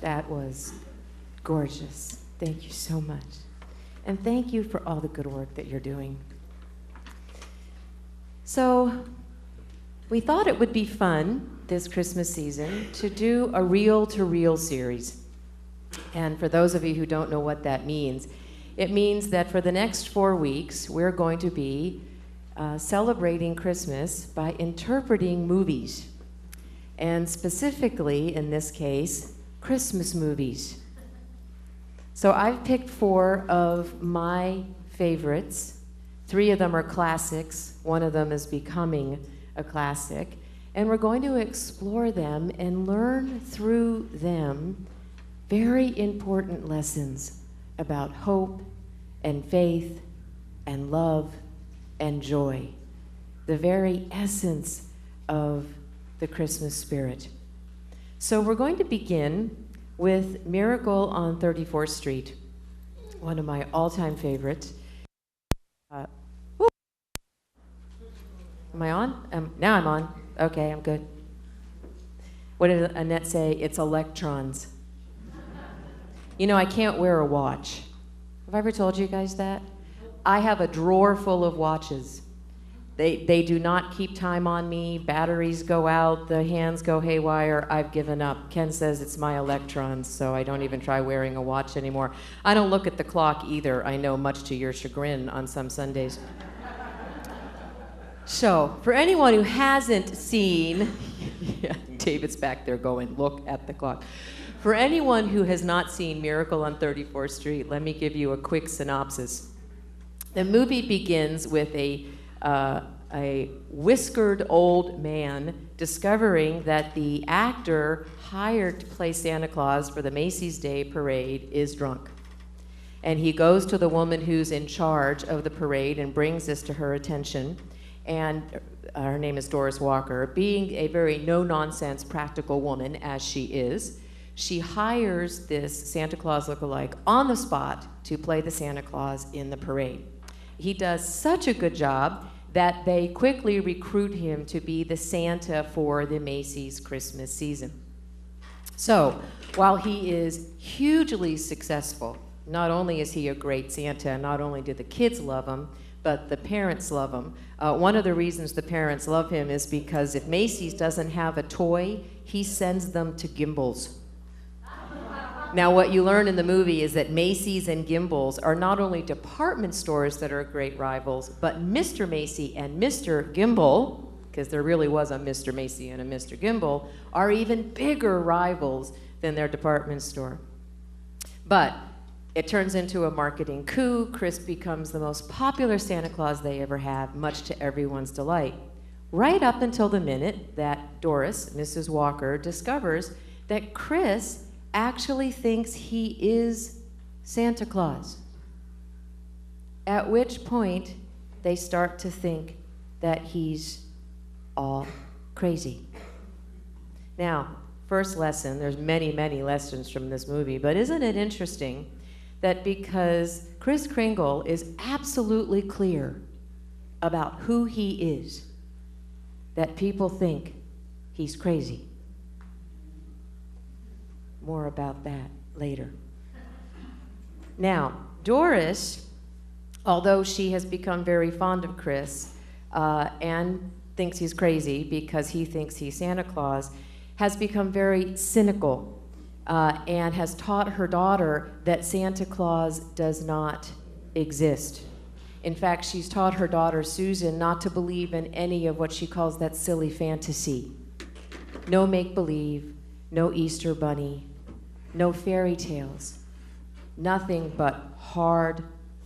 That was gorgeous. Thank you so much. And thank you for all the good work that you're doing. So, we thought it would be fun this Christmas season to do a reel-to-reel series. And for those of you who don't know what that means, it means that for the next 4 weeks, we're going to be celebrating Christmas by interpreting movies. And specifically, in this case, Christmas movies. So I've picked 4 of my favorites. 3 of them are classics. 1 of them is becoming a classic. And we're going to explore them and learn through them very important lessons about hope and faith and love and joy, the very essence of the Christmas spirit. So we're going to begin with Miracle on 34th Street, one of my all-time favorites. Am I on? Now I'm on. Okay, I'm good. What did Annette say? It's electrons. You know, I can't wear a watch. Have I ever told you guys that? I have a drawer full of watches. They do not keep time on me. Batteries go out. The hands go haywire. I've given up. Ken says it's my electrons, so I don't even try wearing a watch anymore. I don't look at the clock either, I know, much to your chagrin on some Sundays. So, for anyone who hasn't seen, yeah, David's back there going, look at the clock. For anyone who has not seen Miracle on 34th Street, let me give you a quick synopsis. The movie begins with a whiskered old man discovering that the actor hired to play Santa Claus for the Macy's Day Parade is drunk. And he goes to the woman who's in charge of the parade and brings this to her attention. And her name is Doris Walker. Being a very no-nonsense practical woman, as she is, she hires this Santa Claus lookalike on the spot to play the Santa Claus in the parade. He does such a good job that they quickly recruit him to be the Santa for the Macy's Christmas season. So, while he is hugely successful, not only is he a great Santa, not only do the kids love him, but the parents love him. One of the reasons the parents love him is because if Macy's doesn't have a toy, he sends them to Gimbel's. Now, what you learn in the movie is that Macy's and Gimbel's are not only department stores that are great rivals, but Mr. Macy and Mr. Gimbel, because there really was a Mr. Macy and a Mr. Gimbel, are even bigger rivals than their department store. But it turns into a marketing coup. Chris becomes the most popular Santa Claus they ever have, much to everyone's delight. Right up until the minute that Doris, Mrs. Walker, discovers that Chris actually thinks he is Santa Claus. At which point, they start to think that he's all crazy. Now, first lesson, there's many, many lessons from this movie, but isn't it interesting that because Kris Kringle is absolutely clear about who he is, that people think he's crazy? More about that later. Now, Doris, although she has become very fond of Chris and thinks he's crazy because he thinks he's Santa Claus, has become very cynical and has taught her daughter that Santa Claus does not exist. In fact, she's taught her daughter, Susan, not to believe in any of what she calls that silly fantasy. No make-believe, no Easter bunny, no fairy tales, nothing but hard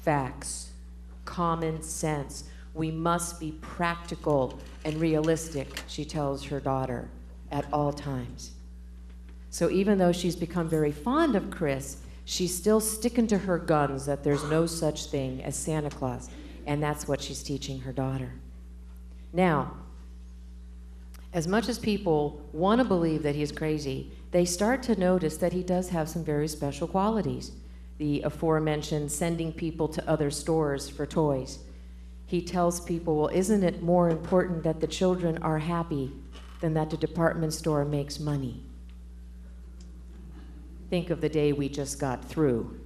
facts, common sense. We must be practical and realistic, she tells her daughter at all times. So even though she's become very fond of Chris, she's still sticking to her guns that there's no such thing as Santa Claus, and that's what she's teaching her daughter. Now, as much as people want to believe that he's crazy, they start to notice that he does have some very special qualities. The aforementioned sending people to other stores for toys. He tells people, well, isn't it more important that the children are happy than that the department store makes money? think of the day we just got through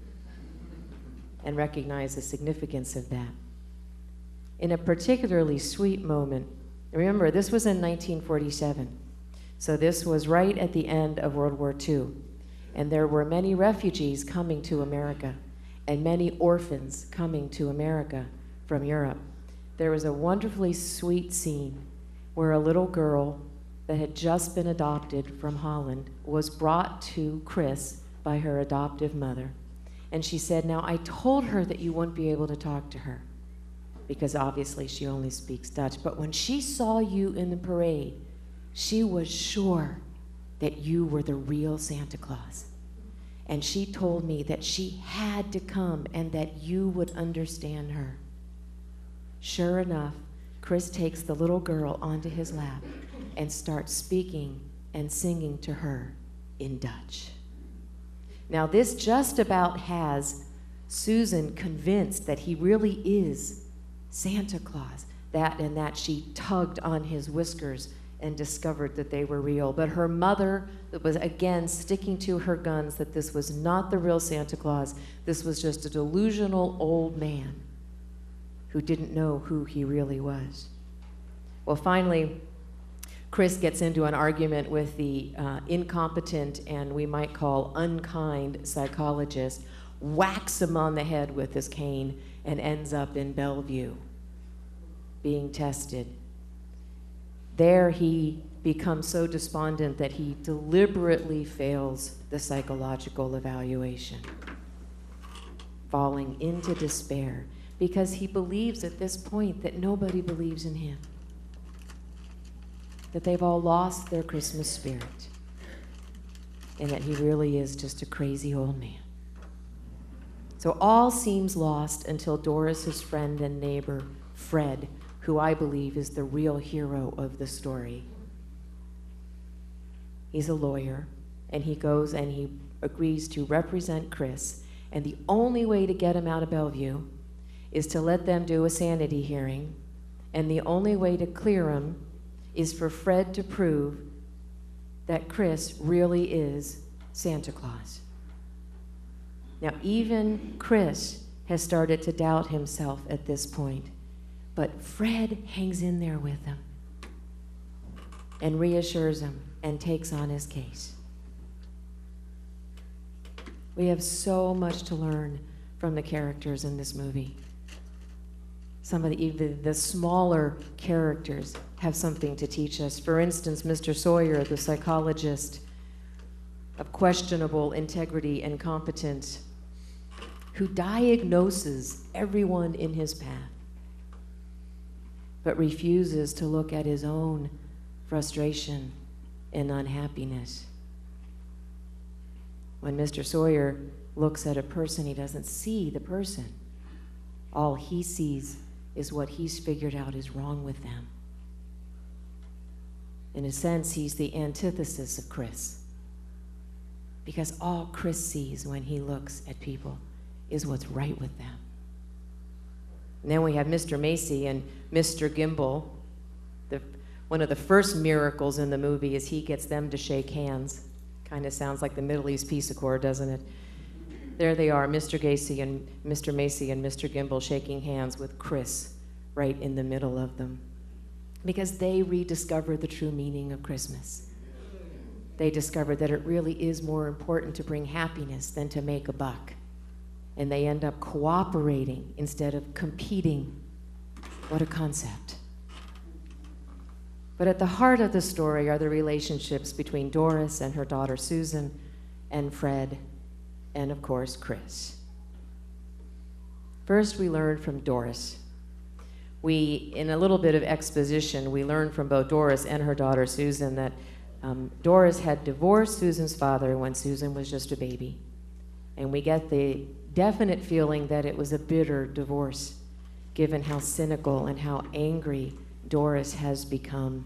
and recognize the significance of that. In a particularly sweet moment, remember, this was in 1947, so this was right at the end of World War II, and there were many refugees coming to America and many orphans coming to America from Europe. There was a wonderfully sweet scene where a little girl that had just been adopted from Holland was brought to Chris by her adoptive mother. And she said, now I told her that you wouldn't be able to talk to her because obviously she only speaks Dutch, but when she saw you in the parade, she was sure that you were the real Santa Claus. And she told me that she had to come and that you would understand her. Sure enough, Chris takes the little girl onto his lap and starts speaking and singing to her in Dutch. Now, this just about has Susan convinced that he really is Santa Claus. That she tugged on his whiskers and discovered that they were real. But her mother was, again, sticking to her guns that this was not the real Santa Claus. This was just a delusional old man who didn't know who he really was. Well, finally, Chris gets into an argument with the incompetent and we might call unkind psychologist, whacks him on the head with his cane, and ends up in Bellevue being tested. There he becomes so despondent that he deliberately fails the psychological evaluation, falling into despair because he believes at this point that nobody believes in him, that they've all lost their Christmas spirit, and that he really is just a crazy old man. So all seems lost until Doris's friend and neighbor, Fred, who I believe is the real hero of the story. He's a lawyer, and he goes and he agrees to represent Chris, and the only way to get him out of Bellevue is to let them do a sanity hearing, and the only way to clear him is for Fred to prove that Chris really is Santa Claus. Now, even Chris has started to doubt himself at this point, but Fred hangs in there with him and reassures him and takes on his case. We have so much to learn from the characters in this movie. Some of the smaller characters have something to teach us. For instance, Mr. Sawyer, the psychologist of questionable integrity and competence, who diagnoses everyone in his path, but refuses to look at his own frustration and unhappiness. When Mr. Sawyer looks at a person, he doesn't see the person. All he sees is what he's figured out is wrong with them. In a sense, he's the antithesis of Chris, because all Chris sees when he looks at people is what's right with them. And then we have Mr. Macy and Mr. Gimble. One of the first miracles in the movie is he gets them to shake hands. Kind of sounds like the Middle East Peace Accord, doesn't it? There they are, Mr. Gacy and Mr. Macy and Mr. Gimble shaking hands with Chris right in the middle of them, because they rediscover the true meaning of Christmas. They discover that it really is more important to bring happiness than to make a buck. And they end up cooperating instead of competing. What a concept. But at the heart of the story are the relationships between Doris and her daughter Susan, and Fred, and of course, Chris. First, we learn from Doris. In a little bit of exposition, we learn from both Doris and her daughter Susan that Doris had divorced Susan's father when Susan was just a baby. And we get the definite feeling that it was a bitter divorce, given how cynical and how angry Doris has become.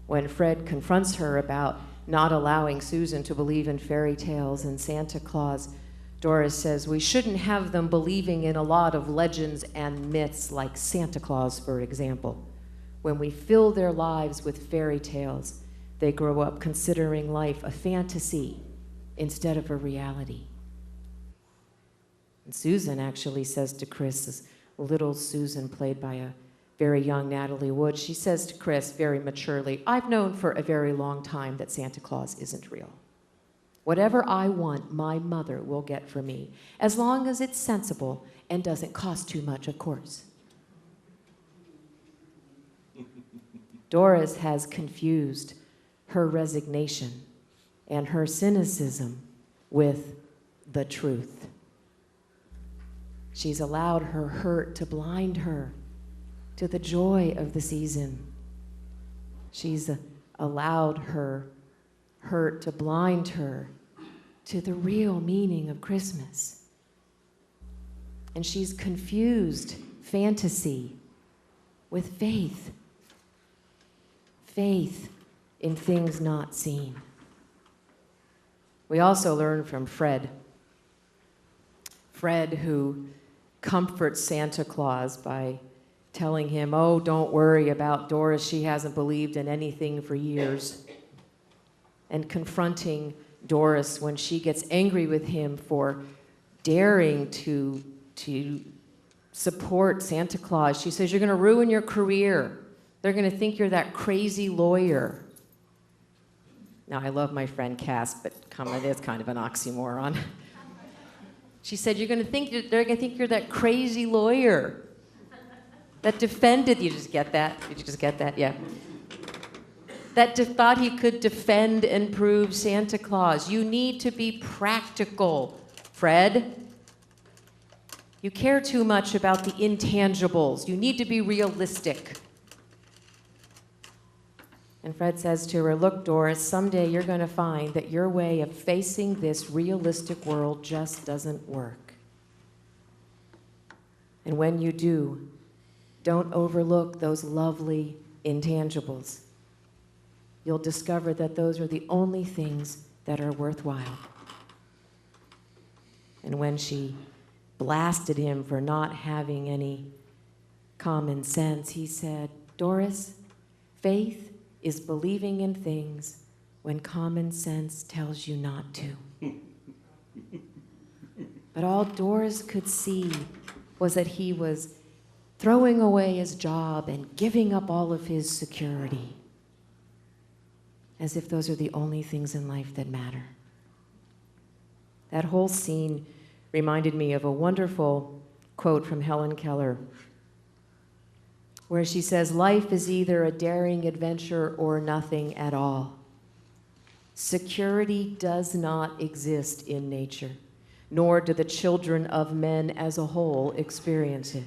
When Fred confronts her about not allowing Susan to believe in fairy tales and Santa Claus, Doris says, we shouldn't have them believing in a lot of legends and myths like Santa Claus, for example. When we fill their lives with fairy tales, they grow up considering life a fantasy instead of a reality. And Susan actually says to Chris, this little Susan played by a very young Natalie Wood, she says to Chris very maturely, I've known for a very long time that Santa Claus isn't real. Whatever I want, my mother will get for me, as long as it's sensible and doesn't cost too much, of course. Doris has confused her resignation and her cynicism with the truth. She's allowed her hurt to blind her to the joy of the season. She's allowed her hurt to blind her to the real meaning of Christmas. And she's confused fantasy with faith. Faith in things not seen. We also learn from Fred. Fred, who comforts Santa Claus by telling him, oh, don't worry about Doris, she hasn't believed in anything for years. And confronting Doris when she gets angry with him for daring to support Santa Claus. She says, you're going to ruin your career. They're going to think you're that crazy lawyer. Now, I love my friend Cass, but it is kind of an oxymoron. She said, they're going to think you're that crazy lawyer that defended, you just get that? Did you just get that? Yeah. That thought he could defend and prove Santa Claus. You need to be practical, Fred. You care too much about the intangibles. You need to be realistic. And Fred says to her, look, Doris, someday you're going to find that your way of facing this realistic world just doesn't work. And when you do, don't overlook those lovely intangibles. You'll discover that those are the only things that are worthwhile. And when she blasted him for not having any common sense, he said, Doris, faith is believing in things when common sense tells you not to. But all Doris could see was that he was throwing away his job and giving up all of his security, as if those are the only things in life that matter. That whole scene reminded me of a wonderful quote from Helen Keller, where she says, life is either a daring adventure or nothing at all. Security does not exist in nature, nor do the children of men as a whole experience it.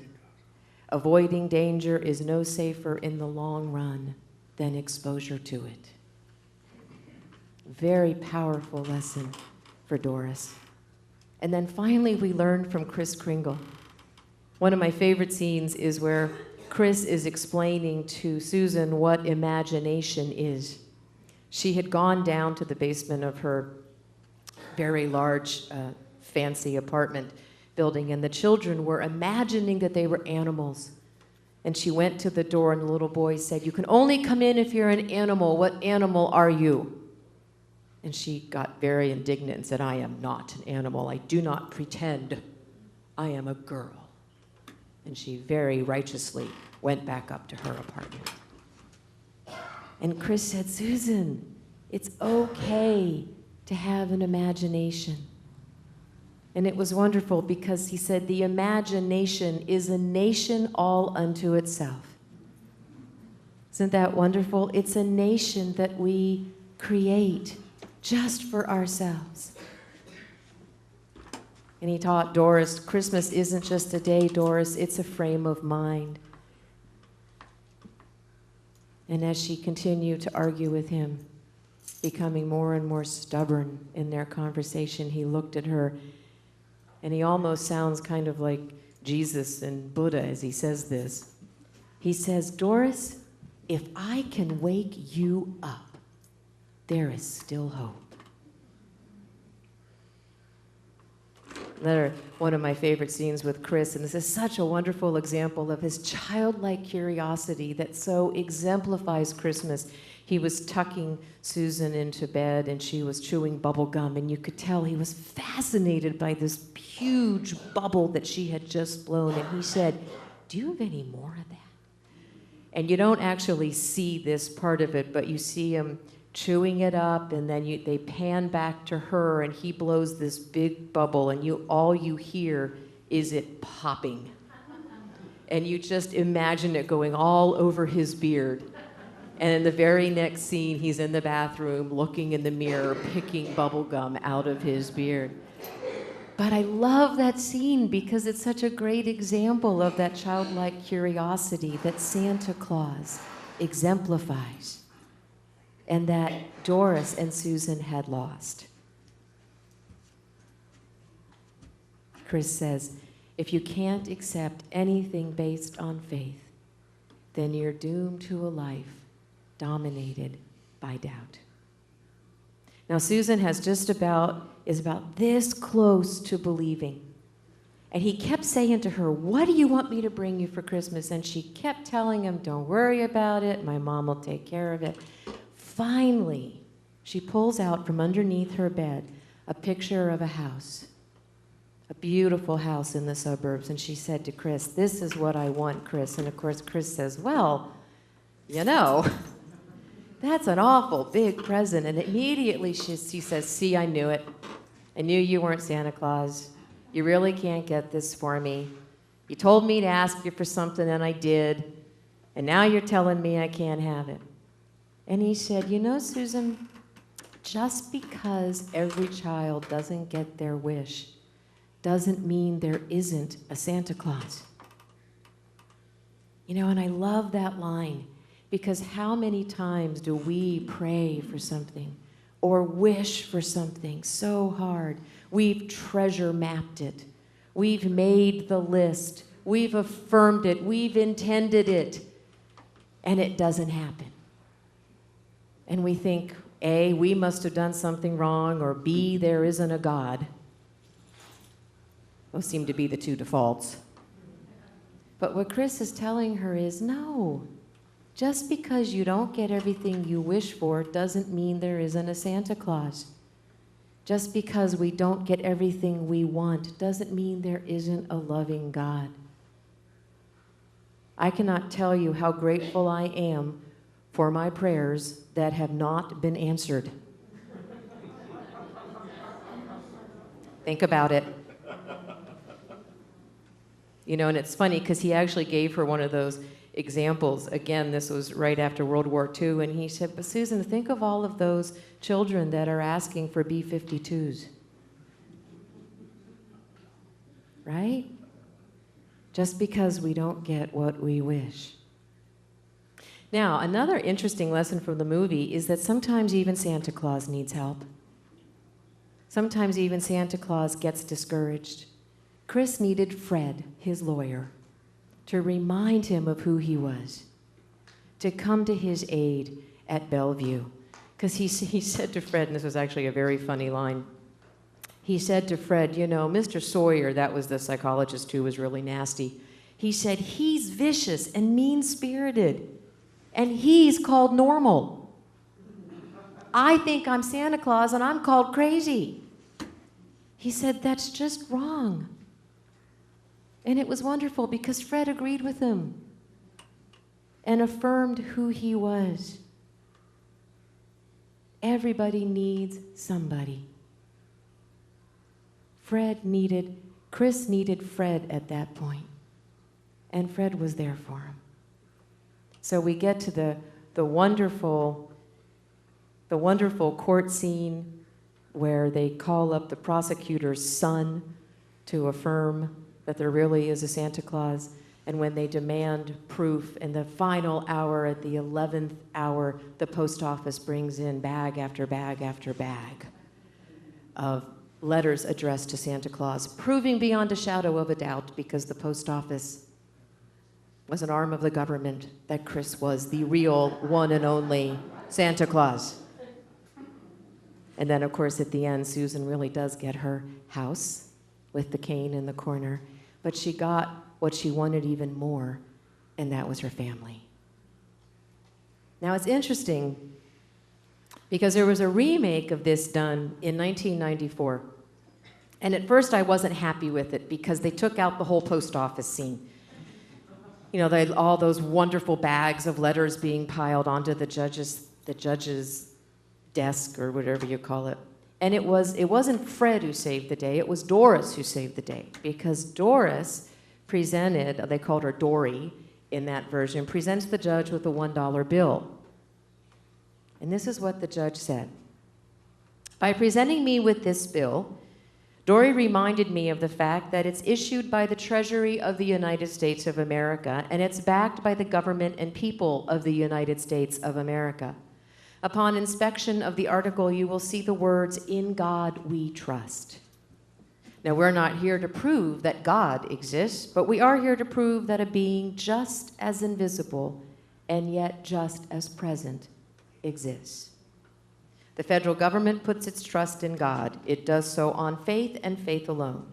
Avoiding danger is no safer in the long run than exposure to it. Very powerful lesson for Doris. And then finally we learned from Kris Kringle. One of my favorite scenes is where Chris is explaining to Susan what imagination is. She had gone down to the basement of her very large, fancy apartment building, and the children were imagining that they were animals. And she went to the door, and the little boy said, you can only come in if you're an animal. What animal are you? And she got very indignant and said, I am not an animal. I do not pretend. I am a girl. And she very righteously went back up to her apartment. And Chris said, Susan, it's okay to have an imagination. And it was wonderful because he said, the imagination is a nation all unto itself. Isn't that wonderful? It's a nation that we create just for ourselves. And he taught Doris, Christmas isn't just a day, Doris, it's a frame of mind. And as she continued to argue with him, becoming more and more stubborn in their conversation, he looked at her, and he almost sounds kind of like Jesus and Buddha as he says this. He says, Doris, if I can wake you up, there is still hope. Another one of my favorite scenes with Chris, and this is such a wonderful example of his childlike curiosity that so exemplifies Christmas. He was tucking Susan into bed, and she was chewing bubble gum, and you could tell he was fascinated by this huge bubble that she had just blown. And he said, "Do you have any more of that?" And you don't actually see this part of it, but you see him chewing it up, and then they pan back to her, and he blows this big bubble, and all you hear is it popping. And you just imagine it going all over his beard. And in the very next scene, he's in the bathroom looking in the mirror, picking bubble gum out of his beard. But I love that scene because it's such a great example of that childlike curiosity that Santa Claus exemplifies and that Doris and Susan had lost. Chris says, if you can't accept anything based on faith, then you're doomed to a life dominated by doubt. Now, Susan is about this close to believing. And he kept saying to her, "What do you want me to bring you for Christmas?" And she kept telling him, "Don't worry about it. My mom will take care of it." Finally, she pulls out from underneath her bed a picture of a house, a beautiful house in the suburbs. And she said to Chris, "This is what I want, Chris." And of course, Chris says, "Well, that's an awful big present." And immediately she says, "See, I knew it. I knew you weren't Santa Claus. You really can't get this for me. You told me to ask you for something, and I did. And now you're telling me I can't have it." And he said, "Susan, just because every child doesn't get their wish doesn't mean there isn't a Santa Claus." And I love that line, because how many times do we pray for something or wish for something so hard? We've treasure mapped it. We've made the list. We've affirmed it. We've intended it. And it doesn't happen. And we think, A, we must have done something wrong, or B, there isn't a God. Those seem to be the two defaults. But what Chris is telling her is, no, just because you don't get everything you wish for doesn't mean there isn't a Santa Claus. Just because we don't get everything we want doesn't mean there isn't a loving God. I cannot tell you how grateful I am for my prayers that have not been answered. Think about it. And it's funny because he actually gave her one of those examples. Again, this was right after World War II, and he said, "But Susan, think of all of those children that are asking for B-52s. Right? Just because we don't get what we wish." Now, another interesting lesson from the movie is that sometimes even Santa Claus needs help. Sometimes even Santa Claus gets discouraged. Chris needed Fred, his lawyer, to remind him of who he was, to come to his aid at Bellevue. Because he said to Fred, and this was actually a very funny line, he said to Fred, Mr. Sawyer, that was the psychologist who was really nasty, he said, "He's vicious and mean-spirited, and he's called normal. I think I'm Santa Claus, and I'm called crazy." He said, "That's just wrong." And it was wonderful because Fred agreed with him and affirmed who he was. Everybody needs somebody. Chris needed Fred at that point, and Fred was there for him. So we get to the wonderful court scene where they call up the prosecutor's son to affirm that there really is a Santa Claus. And when they demand proof in the final hour, at the 11th hour, the post office brings in bag after bag after bag of letters addressed to Santa Claus, proving beyond a shadow of a doubt, because the post office was an arm of the government, that Chris was the real one and only Santa Claus. And then, of course, at the end, Susan really does get her house with the cane in the corner. But she got what she wanted even more, and that was her family. Now, it's interesting because there was a remake of this done in 1994. And at first I wasn't happy with it because they took out the whole post office scene. You know, they had all those wonderful bags of letters being piled onto the judge's desk or whatever you call it. And it wasn't Fred who saved the day, it was Doris who saved the day, because Doris presented, they called her Dory in that version, presents the judge with a $1 bill. And this is what the judge said. By presenting me with this bill, Dory reminded me of the fact that it's issued by the Treasury of the United States of America, and it's backed by the government and people of the United States of America. Upon inspection of the article, you will see the words, "In God we trust." Now, we're not here to prove that God exists, but we are here to prove that a being just as invisible and yet just as present exists. The federal government puts its trust in God. It does so on faith and faith alone.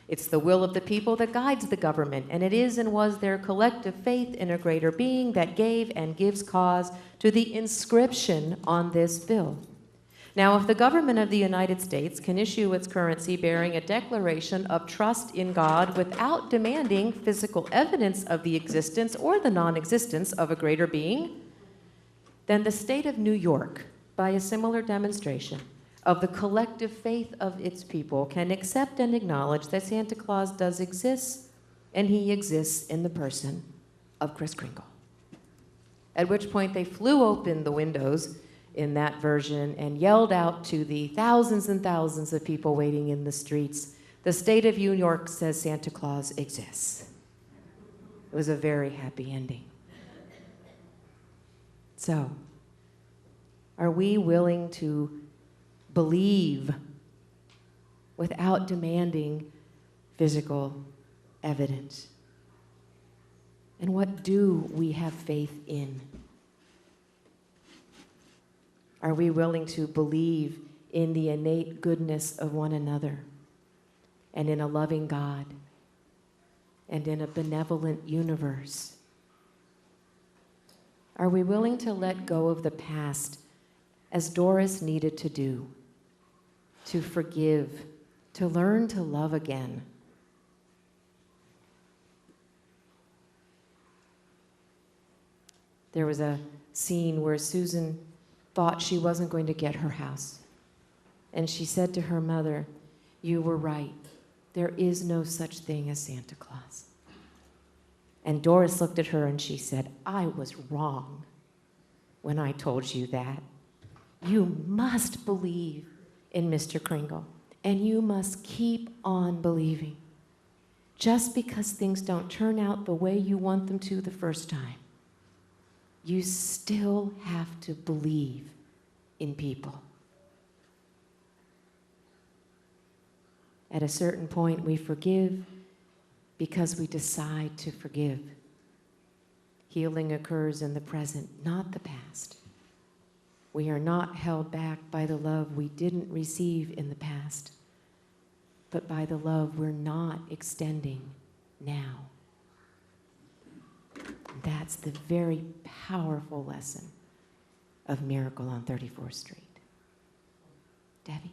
It's the will of the people that guides the government, and it is and was their collective faith in a greater being that gave and gives cause to the inscription on this bill. Now, if the government of the United States can issue its currency bearing a declaration of trust in God without demanding physical evidence of the existence or the non-existence of a greater being, then the state of New York, by a similar demonstration of the collective faith of its people, can accept and acknowledge that Santa Claus does exist, and he exists in the person of Kris Kringle. At which point they flew open the windows in that version and yelled out to the thousands and thousands of people waiting in the streets, "The state of New York says Santa Claus exists." It was a very happy ending. So, are we willing to believe without demanding physical evidence? And what do we have faith in? Are we willing to believe in the innate goodness of one another, and in a loving God, and in a benevolent universe? Are we willing to let go of the past, as Doris needed to do, to forgive, to learn to love again? There was a scene where Susan thought she wasn't going to get her house. And she said to her mother, "You were right. There is no such thing as Santa Claus." And Doris looked at her and she said, "I was wrong when I told you that. You must believe in Mr. Kringle, and you must keep on believing. Just because things don't turn out the way you want them to the first time, you still have to believe in people." At a certain point, we forgive because we decide to forgive. Healing occurs in the present, not the past. We are not held back by the love we didn't receive in the past, but by the love we're not extending now. That's the very powerful lesson of Miracle on 34th Street. Debbie?